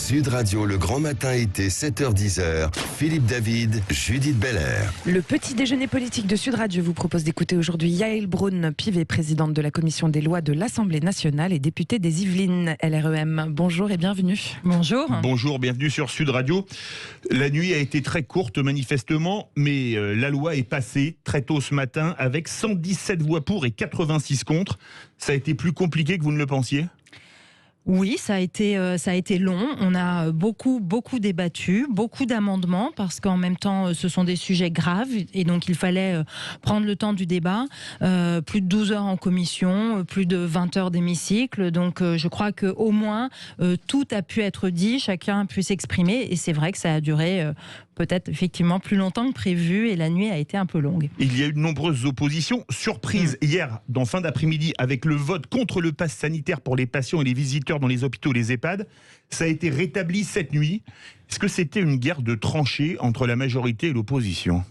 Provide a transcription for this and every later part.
Sud Radio, le grand matin été, 7h-10h. Philippe David, Judith Belair. Le petit déjeuner politique de Sud Radio vous propose d'écouter aujourd'hui Yaël Braun-Pivet, présidente de la commission des lois de l'Assemblée nationale et députée des Yvelines LREM. Bonjour et bienvenue. Bonjour. Bonjour, bienvenue sur Sud Radio. La nuit a été très courte manifestement, mais la loi est passée très tôt ce matin avec 117 voix pour et 86 contre. Ça a été plus compliqué que vous ne le pensiez ? Oui, ça a été long. On a beaucoup débattu, beaucoup d'amendements, parce qu'en même temps, ce sont des sujets graves et donc il fallait prendre le temps du débat. Plus de 12 heures en commission, plus de 20 heures d'hémicycle. Donc je crois qu'au moins, tout a pu être dit, chacun a pu s'exprimer et c'est vrai que ça a duré peut-être effectivement plus longtemps que prévu et la nuit a été un peu longue. Il y a eu de nombreuses oppositions. Surprise hier, dans fin d'après-midi, avec le vote contre le pass sanitaire pour les patients et les visiteurs dans les hôpitaux et les EHPAD. Ça a été rétabli cette nuit. Est-ce que c'était une guerre de tranchées entre la majorité et l'opposition ?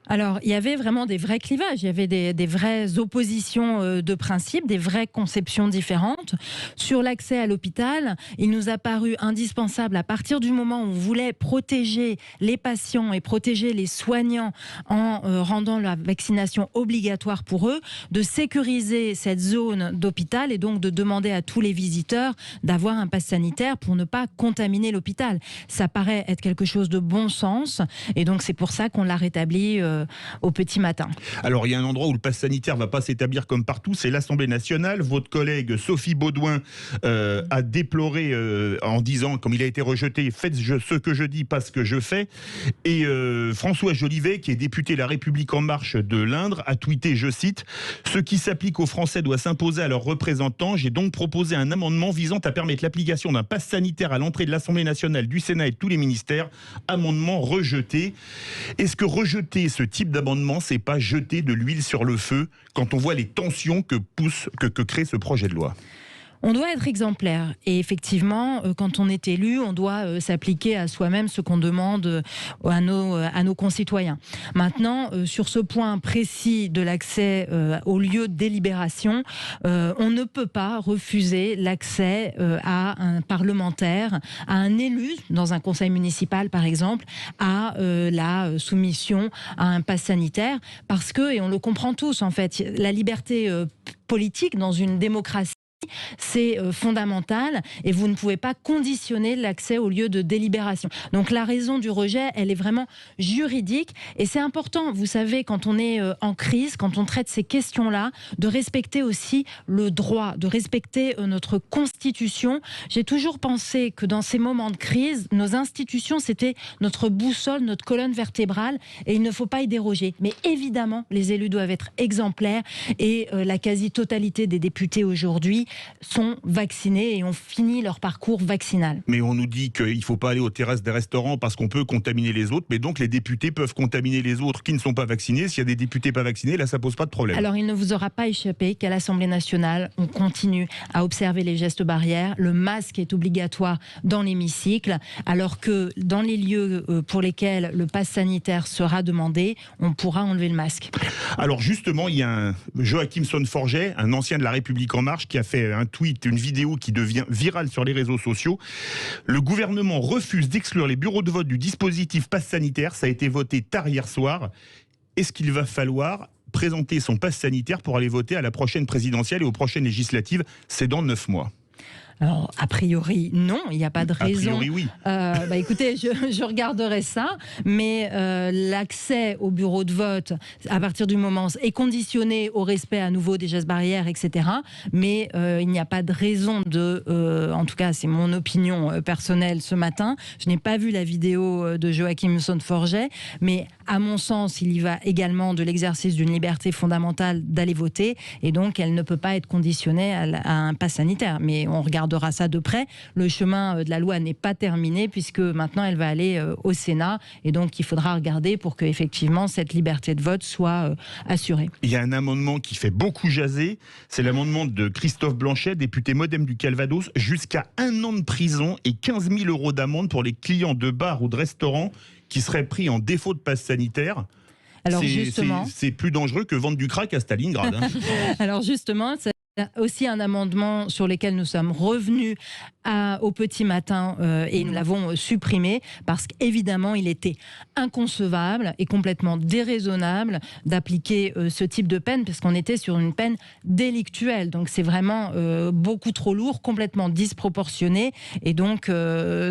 Alors, il y avait vraiment des vrais clivages, il y avait des vraies oppositions de principe, des vraies conceptions différentes. Sur l'accès à l'hôpital, il nous a paru indispensable, à partir du moment où on voulait protéger les patients et protéger les soignants en rendant la vaccination obligatoire pour eux, de sécuriser cette zone d'hôpital et donc de demander à tous les visiteurs d'avoir un pass sanitaire pour ne pas contaminer l'hôpital. Ça paraît être quelque chose de bon sens et donc c'est pour ça qu'on l'a rétabli au petit matin. Alors il y a un endroit où le pass sanitaire ne va pas s'établir comme partout, c'est l'Assemblée nationale. Votre collègue Sophie Beaudouin a déploré en disant, comme il a été rejeté, faites ce que je dis, pas ce que je fais. Et François Jolivet, qui est député La République En Marche de l'Indre, a tweeté, je cite, « Ce qui s'applique aux Français doit s'imposer à leurs représentants. J'ai donc proposé un amendement visant à permettre l'application d'un pass sanitaire à l'entrée de l'Assemblée nationale, du Sénat et de tous les ministères. » Amendement rejeté. Est-ce que rejeter ce type d'amendement, c'est pas jeter de l'huile sur le feu quand on voit les tensions que crée ce projet de loi ? On doit être exemplaire et effectivement, quand on est élu, on doit s'appliquer à soi-même ce qu'on demande à nos concitoyens. Maintenant, sur ce point précis de l'accès aux lieux de délibération, on ne peut pas refuser l'accès à un parlementaire, à un élu dans un conseil municipal par exemple, à la soumission à un pass sanitaire parce que, et on le comprend tous en fait, la liberté politique dans une démocratie, c'est fondamental et vous ne pouvez pas conditionner l'accès au lieu de délibération. Donc la raison du rejet, elle est vraiment juridique et c'est important, vous savez, quand on est en crise, quand on traite ces questions-là, de respecter aussi le droit, de respecter notre constitution. J'ai toujours pensé que dans ces moments de crise, nos institutions, c'était notre boussole, notre colonne vertébrale et il ne faut pas y déroger. Mais évidemment, les élus doivent être exemplaires et la quasi-totalité des députés aujourd'hui sont vaccinés et ont fini leur parcours vaccinal. Mais on nous dit qu'il ne faut pas aller aux terrasses des restaurants parce qu'on peut contaminer les autres, mais donc les députés peuvent contaminer les autres qui ne sont pas vaccinés. S'il y a des députés pas vaccinés, là ça pose pas de problème. Alors il ne vous aura pas échappé qu'à l'Assemblée nationale, on continue à observer les gestes barrières. Le masque est obligatoire dans l'hémicycle, alors que dans les lieux pour lesquels le pass sanitaire sera demandé, on pourra enlever le masque. Alors justement, il y a un Joachim Son-Forget, un ancien de La République En Marche, qui a fait un tweet, une vidéo qui devient virale sur les réseaux sociaux. Le gouvernement refuse d'exclure les bureaux de vote du dispositif pass sanitaire. Ça a été voté tard hier soir. Est-ce qu'il va falloir présenter son pass sanitaire pour aller voter à la prochaine présidentielle et aux prochaines législatives ? C'est dans 9 mois. Alors, a priori, non, il n'y a pas de raison. A priori, oui. Écoutez, je regarderai ça, mais l'accès au bureau de vote, à partir du moment, est conditionné au respect à nouveau des gestes barrières, etc. Mais il n'y a pas de raison en tout cas, c'est mon opinion personnelle ce matin. Je n'ai pas vu la vidéo de Joachim Son-Forget, mais à mon sens, il y va également de l'exercice d'une liberté fondamentale d'aller voter, et donc elle ne peut pas être conditionnée à un pass sanitaire. Mais on regardera ça de près. Le chemin de la loi n'est pas terminé puisque maintenant elle va aller au Sénat et donc il faudra regarder pour que effectivement cette liberté de vote soit assurée. Il y a un amendement qui fait beaucoup jaser, c'est l'amendement de Christophe Blanchet, député Modem du Calvados, jusqu'à 1 an de prison et 15 000 € d'amende pour les clients de bars ou de restaurants qui seraient pris en défaut de passe sanitaire. Alors justement, c'est plus dangereux que vendre du crack à Stalingrad. Alors justement, aussi un amendement sur lequel nous sommes revenus au petit matin et nous l'avons supprimé parce qu'évidemment il était inconcevable et complètement déraisonnable d'appliquer ce type de peine parce qu'on était sur une peine délictuelle. Donc c'est vraiment beaucoup trop lourd, complètement disproportionné et donc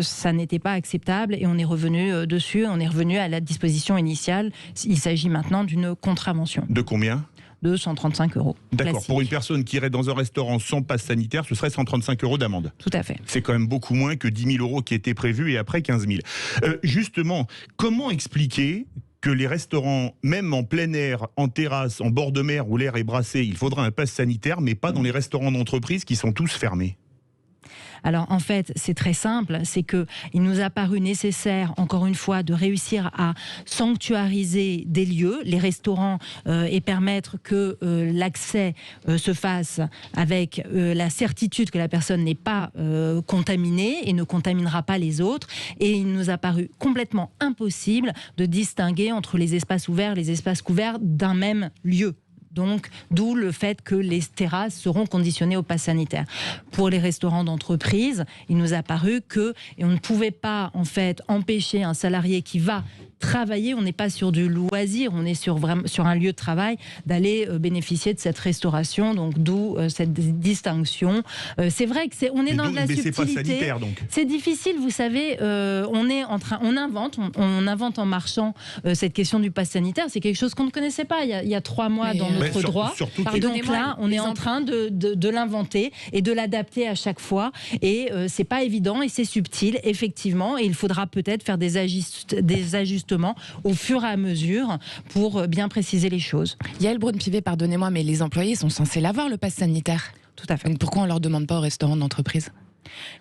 ça n'était pas acceptable et on est revenu dessus, on est revenu à la disposition initiale. Il s'agit maintenant d'une contravention. De combien ? De 135 €. D'accord. Classique. Pour une personne qui irait dans un restaurant sans passe sanitaire, ce serait 135 € d'amende. Tout à fait. C'est quand même beaucoup moins que 10 000 € qui étaient prévus et après 15 000. Justement, comment expliquer que les restaurants, même en plein air, en terrasse, en bord de mer où l'air est brassé, il faudra un passe sanitaire, mais pas dans les restaurants d'entreprise qui sont tous fermés ? Alors en fait, c'est très simple, c'est qu'il nous a paru nécessaire, encore une fois, de réussir à sanctuariser des lieux, les restaurants, et permettre que l'accès se fasse avec la certitude que la personne n'est pas contaminée et ne contaminera pas les autres. Et il nous a paru complètement impossible de distinguer entre les espaces ouverts et les espaces couverts d'un même lieu. Donc, d'où le fait que les terrasses seront conditionnées au pass sanitaire. Pour les restaurants d'entreprise, il nous a paru que et on ne pouvait pas en fait empêcher un salarié qui va travailler, on n'est pas sur du loisir, on est sur un lieu de travail, d'aller bénéficier de cette restauration. Donc, d'où cette distinction. C'est vrai que on est dans de la subtilité. Mais c'est pas sanitaire, donc. C'est difficile, vous savez. On invente en marchant cette question du pass sanitaire. C'est quelque chose qu'on ne connaissait pas il y a 3 mois dans notre droit. Et donc là, on est en train de l'inventer et de l'adapter à chaque fois. Et c'est pas évident et c'est subtil, effectivement. Et il faudra peut-être faire des ajustements au fur et à mesure pour bien préciser les choses. Yael Braun-Pivet, pardonnez-moi, mais les employés sont censés l'avoir, le pass sanitaire. Tout à fait. Donc pourquoi on ne leur demande pas au restaurant d'entreprise ?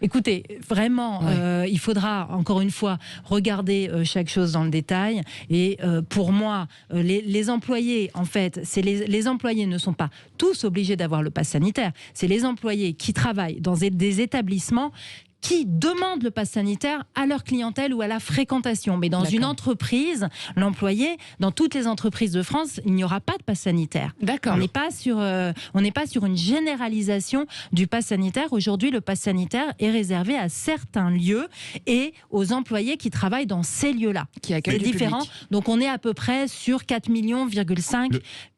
Écoutez, vraiment, il faudra encore une fois regarder chaque chose dans le détail. Et pour moi, les employés, en fait, les employés ne sont pas tous obligés d'avoir le pass sanitaire. C'est les employés qui travaillent dans des établissements qui demandent le pass sanitaire à leur clientèle ou à la fréquentation. Mais dans une entreprise, l'employé, dans toutes les entreprises de France, il n'y aura pas de pass sanitaire. D'accord. On n'est pas sur une généralisation du pass sanitaire. Aujourd'hui, le pass sanitaire est réservé à certains lieux et aux employés qui travaillent dans ces lieux-là. Qui accueillent du différent. public. Donc on est à peu près sur 4,5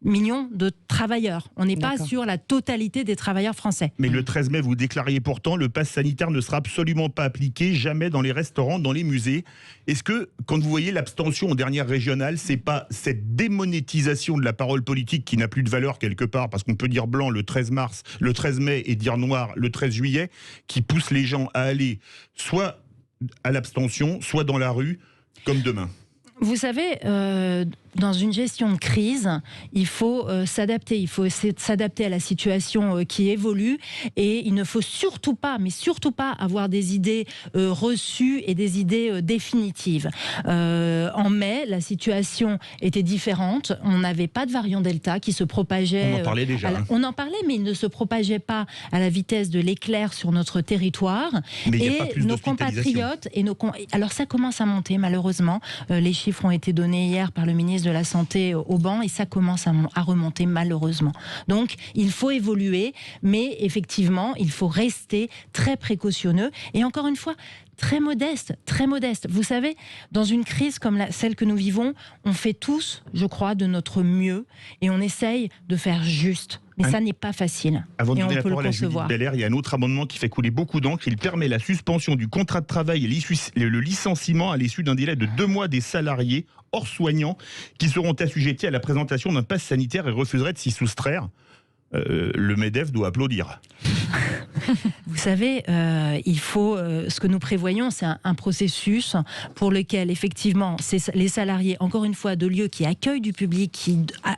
millions de travailleurs. On n'est pas sur la totalité des travailleurs français. Mais le 13 mai, vous déclariez pourtant le pass sanitaire ne sera absolument pas appliqué, jamais dans les restaurants, dans les musées. Est-ce que, quand vous voyez l'abstention aux dernières régionales, c'est pas cette démonétisation de la parole politique qui n'a plus de valeur quelque part, parce qu'on peut dire blanc le 13 mai et dire noir le 13 juillet, qui pousse les gens à aller soit à l'abstention, soit dans la rue, comme demain? Vous savez, dans une gestion de crise, il faut s'adapter. Il faut s'adapter à la situation qui évolue. Et il ne faut surtout pas, mais surtout pas, avoir des idées reçues et des idées définitives. En mai, la situation était différente. On n'avait pas de variant Delta qui se propageait. On en parlait déjà. On en parlait, mais il ne se propageait pas à la vitesse de l'éclair sur notre territoire. Mais il et n'y a pas plus nos compatriotes alors ça commence à monter, malheureusement. Les chiffres ont été donnés hier par le ministre de la Santé au banc et ça commence à remonter malheureusement. Donc il faut évoluer, mais effectivement il faut rester très précautionneux et encore une fois très modeste, très modeste. Vous savez, dans une crise comme celle que nous vivons, on fait tous, je crois, de notre mieux et on essaye de faire juste. Mais ça n'est pas facile. Avant de et on donner la peut le parole à Judith concevoir. Belair, il y a un autre amendement qui fait couler beaucoup d'encre. Il permet la suspension du contrat de travail et le licenciement à l'issue d'un délai de 2 mois des salariés hors soignants qui seront assujettis à la présentation d'un pass sanitaire et refuseraient de s'y soustraire. Le MEDEF doit applaudir. Vous savez, il faut. Ce que nous prévoyons, c'est un processus pour lequel, effectivement, les salariés, encore une fois, de lieux qui accueillent du public,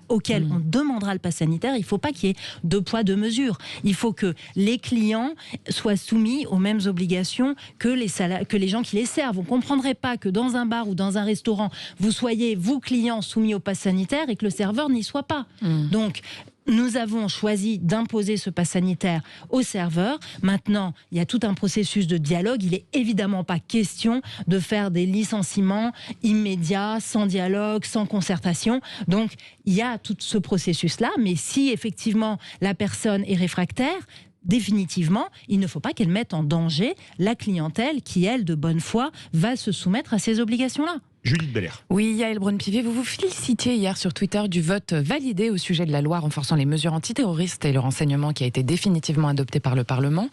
auxquels on demandera le pass sanitaire, il ne faut pas qu'il y ait 2 poids, 2 mesures. Il faut que les clients soient soumis aux mêmes obligations que les gens qui les servent. On ne comprendrait pas que dans un bar ou dans un restaurant, vous soyez, vous, clients, soumis au pass sanitaire et que le serveur n'y soit pas. Donc, Nous avons choisi d'imposer ce pass sanitaire aux serveurs. Maintenant, il y a tout un processus de dialogue. Il n'est évidemment pas question de faire des licenciements immédiats, sans dialogue, sans concertation. Donc, il y a tout ce processus-là. Mais si effectivement la personne est réfractaire, définitivement, il ne faut pas qu'elle mette en danger la clientèle qui, elle, de bonne foi, va se soumettre à ces obligations-là. Judith Belair. Oui, Yaël Braun-Pivet, vous vous félicitiez hier sur Twitter du vote validé au sujet de la loi renforçant les mesures antiterroristes et le renseignement qui a été définitivement adopté par le Parlement.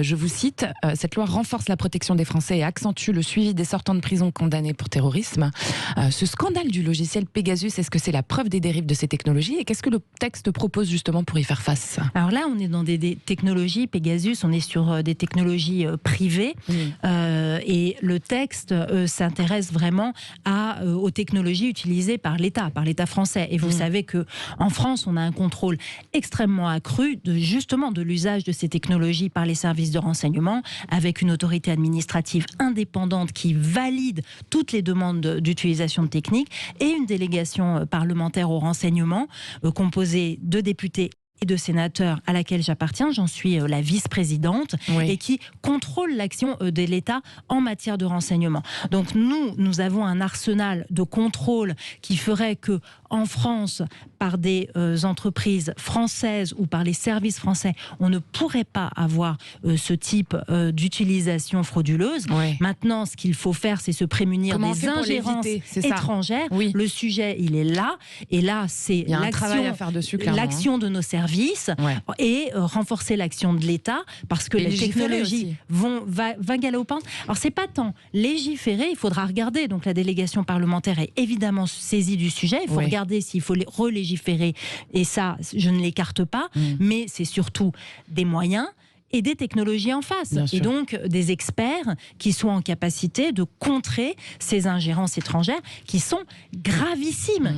Je vous cite, cette loi renforce la protection des Français et accentue le suivi des sortants de prison condamnés pour terrorisme. Ce scandale du logiciel Pegasus, est-ce que c'est la preuve des dérives de ces technologies et qu'est-ce que le texte propose justement pour y faire face? Alors là, on est dans des technologies, Pegasus, on est sur des technologies privées et le texte s'intéresse vraiment aux technologies utilisées par l'État français. Et vous savez qu'en France, on a un contrôle extrêmement accru de l'usage de ces technologies par les services de renseignement, avec une autorité administrative indépendante qui valide toutes les demandes d'utilisation de techniques et une délégation parlementaire au renseignement composée de députés et de sénateurs à laquelle j'appartiens, j'en suis la vice-présidente, et qui contrôle l'action de l'État en matière de renseignement. Donc nous avons un arsenal de contrôle qui ferait que en France, par des entreprises françaises ou par les services français, on ne pourrait pas avoir ce type d'utilisation frauduleuse. Maintenant, ce qu'il faut faire, c'est se prémunir des ingérences étrangères. Le sujet, il est là, et là, c'est l'action de nos services et renforcer l'action de l'État, parce que les technologies vont galopantes. Alors c'est pas tant légiférer, il faudra regarder. Donc la délégation parlementaire est évidemment saisie du sujet. Il faut regarder s'il faut relégiférer, et ça, je ne l'écarte pas. Mais c'est surtout des moyens et des technologies en face. Et donc, des experts qui soient en capacité de contrer ces ingérences étrangères qui sont gravissimes,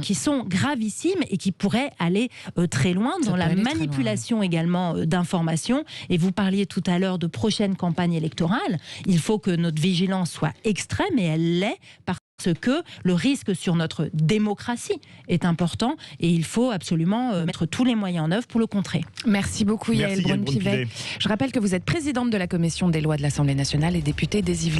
et qui pourraient aller très loin dans la manipulation également d'informations. Et vous parliez tout à l'heure de prochaine campagne électorale. Il faut que notre vigilance soit extrême, et elle l'est, parce que le risque sur notre démocratie est important, et il faut absolument mettre tous les moyens en œuvre pour le contrer. Merci beaucoup Yaël Braun-Pivet. Je rappelle que vous êtes présidente de la commission des lois de l'Assemblée nationale et députée des Yvelines.